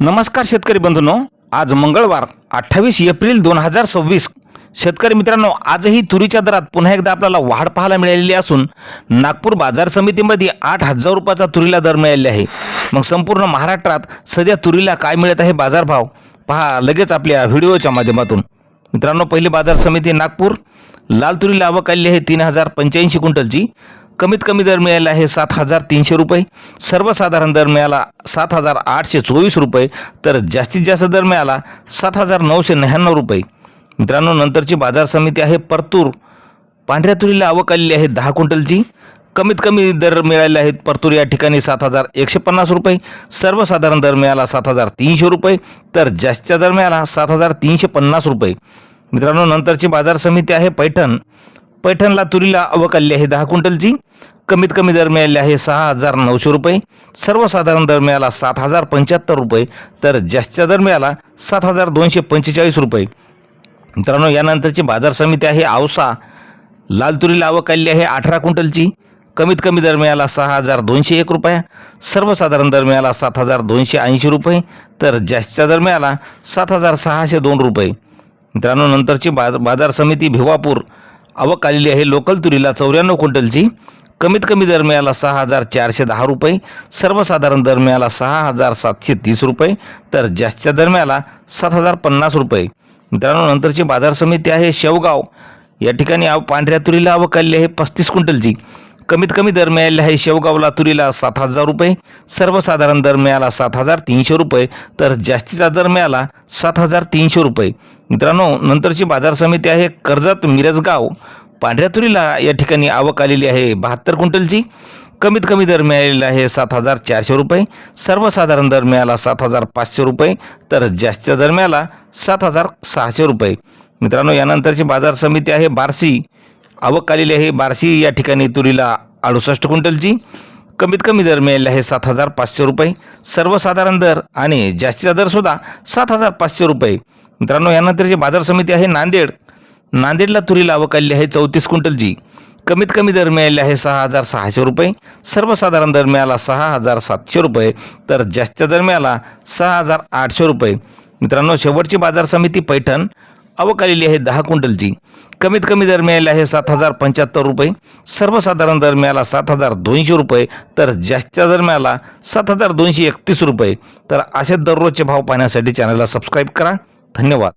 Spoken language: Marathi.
नमस्कार शेतकरी बंधूंनो, आज मंगळवार 28 एप्रिल 2026. शेतकरी मित्रांनो, आजही तुरीच्या दरात पुन्हा एकदा आपल्याला वाढ पाहायला मिळालेली असून नागपूर बाजार समितीमध्ये 8,000 रुपयाचा तुरीला दर मिळालेला आहे. मग संपूर्ण महाराष्ट्रात सध्या तुरीला काय मिळत आहे बाजारभाव पहा लगेच आपल्या व्हिडिओच्या माध्यमातून. मित्रांनो, पहिली बाजार समिती नागपूर. लाल तुरीला आवक आली आहे 3,085 क्विंटलची. कमीत कमी दर मिळाला आहे 7,300 रुपये. सर्वसाधारण दर मिळाला 7,824 रुपये. तर जास्तीत जास्त दर मिळाला 7,999 रुपये. मित्रांनो, नंतरची बाजार समिती आहे परतूर. पांढऱ्या तुरीला आवक आलेली आहे 10 क्विंटलची. कमीत कमी दर मिळाले आहेत परतूर या ठिकाणी 7,150 रुपये. सर्वसाधारण दर मिळाला 7,300 रुपये. तर जास्तीचा दर मिळाला 7,350 रुपये. मित्रांनो, नंतरची बाजार समिती आहे पैठण. पैठणला तुरीला आवक आली आहे 10 क्विंटलची. कमीत कमी दर मिळाले आहे 6,900 रुपये. सर्वसाधारण दर मिळाला 7,075 रुपये. तर जास्तीचा दर मिळाला 7,245 रुपये. मित्रांनो, यानंतरची बाजार समिती आहे औसा. लाल तुरीला आवक आली आहे 18 क्विंटलची. कमीत कमी दर मिळाला 6,201 रुपये. सर्वसाधारण दर मिळाला 7,280 रुपये. तर जास्तीचा दर मिळाला 7,602 रुपये. मित्रांनो, नंतरची बाजार समिती भिवापूर. आवक आलेली आहे लोकल तुरीला 94 क्विंटलची. कमीत कमी दर मिळाला 6,410 रुपये. सर्वसाधारण दर मिळाला 6,730 रुपये. तर जास्तीचा दर मिळाला 7,050 रुपये. मित्रांनो, नंतरची बाजार समिती आहे शेवगाव. या ठिकाणी पांढऱ्या तुरीला आवक आलेली आहे 35 क्विंटलची. कमीत कमी दर मिळाले आहे शेवगावला तुरीला 7,000 रुपये. सर्वसाधारण दर मिळाला 7,300 रुपये. तर जास्तीचा दर मिळाला 7,300 रुपये. मित्रांनो, नंतरची बाजार समिती आहे कर्जत मिरजगाव. पांढऱ्या तुरीला या ठिकाणी आवक आलेली आहे 72 क्विंटलची. कमीत कमी दर मिळालेला आहे 7,400 रुपये. सर्वसाधारण दर मिळाला 7,500 रुपये. तर जास्तीचा दर मिळाला 7,600 रुपये. मित्रांनो, यानंतरची बाजार समिती आहे बार्शी. आवक आलेली आहे बार्शी या ठिकाणी तुरीला 68 क्विंटलची. कमीत कमी दर मिळाले आहे 7,500 रुपये. सर्वसाधारण दर आणि जास्तीचा दरसुद्धा 7,500 रुपये. मित्रांनो, यानंतरची बाजार समिती आहे नांदेड. नांदेडला तुरीला आवक आलेली आहे 34 क्विंटलची. कमीत कमी दर मिळाले आहे 6,600 रुपये. सर्वसाधारण दर मिळाला 6,700 रुपये. तर जास्तीचा दर मिळाला 6,800 रुपये. मित्रांनो, शेवटची बाजार समिती पैठण. आवक आलेली आहे 10 क्विंटलची. कमीत कमी दर मिळाले आहे 7,075 रुपये. सर्वसाधारण दर मिळाला 7,200 रुपये. तर जास्तीचा दर मिळाला 7,231 रुपये. तर असे दररोजचे भाव पाहण्यासाठी चॅनलला सबस्क्राईब करा. धन्यवाद.